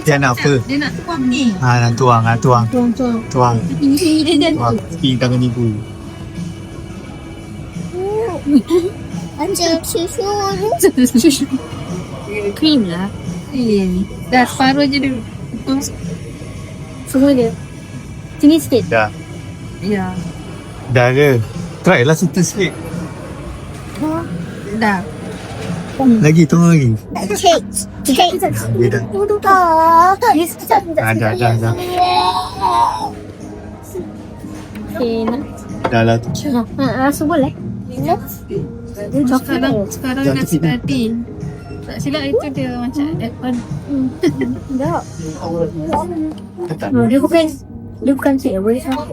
Dia nak apa? Dia nak tuang ni. Nak tuang. Tuang. Dia Tuang. Tepi tangan ibu. Macam susu. Cream lah. Dah separuh je dia. Semua dia. Tinggi sikit. Dah. Ya. Dah ke? Try lah situ sikit. Dah. Lagi, tunggu lagi. Cake. Dia dah. Dah. Okay, nak. Dah lah tu. Rasa boleh? Sekarang dah start. Tak silap itu dia macam apple. Tak. Tak. Dia bukan cake. Boleh sama.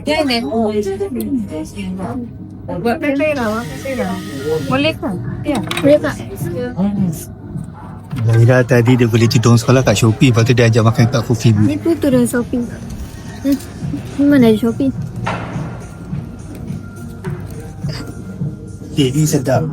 Dia ni. Buat petai lah. Boleh ke? Ya. Boleh tak? Lahira tadi dia beli tudung sekolah kat Shopee. Lepas tu dia ajak makan kat Coffee Bean. Ni putu dah shopping. Ni mana ada shopping? Ni sedap.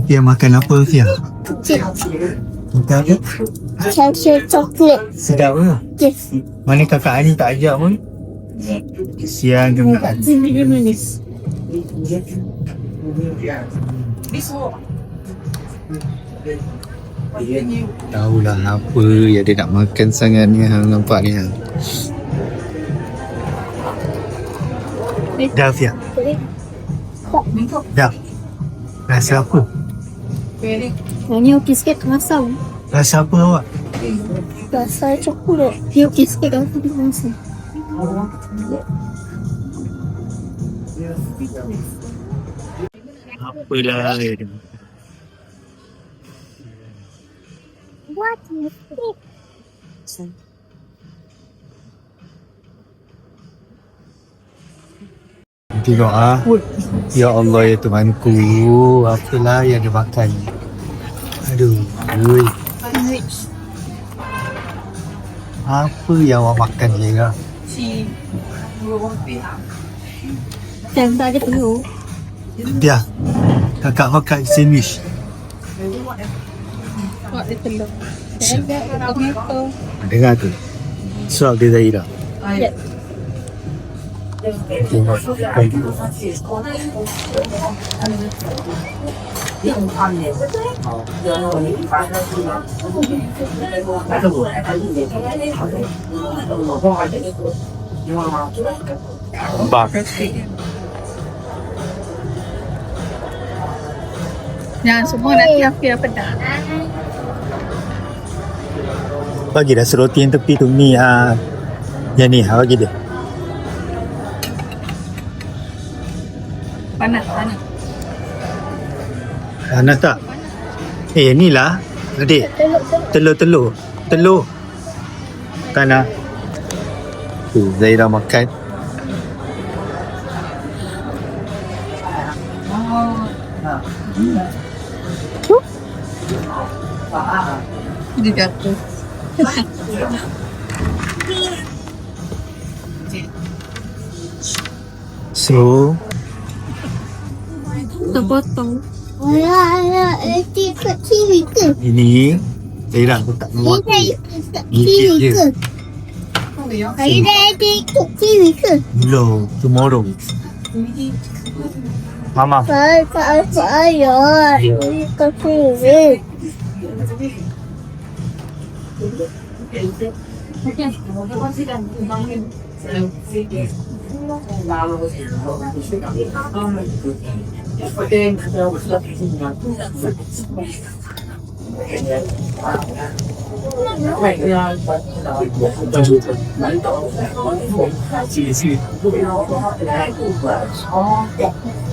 Fia makan apa Fia? Makan apa? Coklat. Sedap ke? Yes. Mana kakak Ani tak ajak pun? Kesian dia makan. Dia manis. Tahulah apa yang dia nak makan sangat ni. Hang nampak ni. Dah Fia? Dah. Rasa apa? Ni okey sikit masam. Rasa apa awak? Rasa coklat. Ni okey sikit kan aku masam. Apalah dia. What is it? Tengok Ya Allah ya Tuhanku. Apalah yang dia makan. Aduh. Apa yang awak makan je? Yang tak ada penuh. Dia. Kakak makan sandwich. Buat dia telur. Dengar tu. Suap dia Zahira. Ya. Bak. Yang semua nanti apa dah. Bagi dah seroti yang tepi tu ni. Yang ni bagi dia. Panas. Panas tak? Ni lah. Adik. Telur. Kan tu Zahira makan. Dia jatuh. So Terpotong. Alah, ikut kiwi ke? ini Zahira aku tak mahu. Kiwi ke? Saya dah ada ikut kiwi ke? Belum. Tomorrow. Mama. Ayah. Ikut kiwi.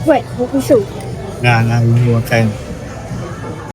Wait, buku su. Nah, ini makan.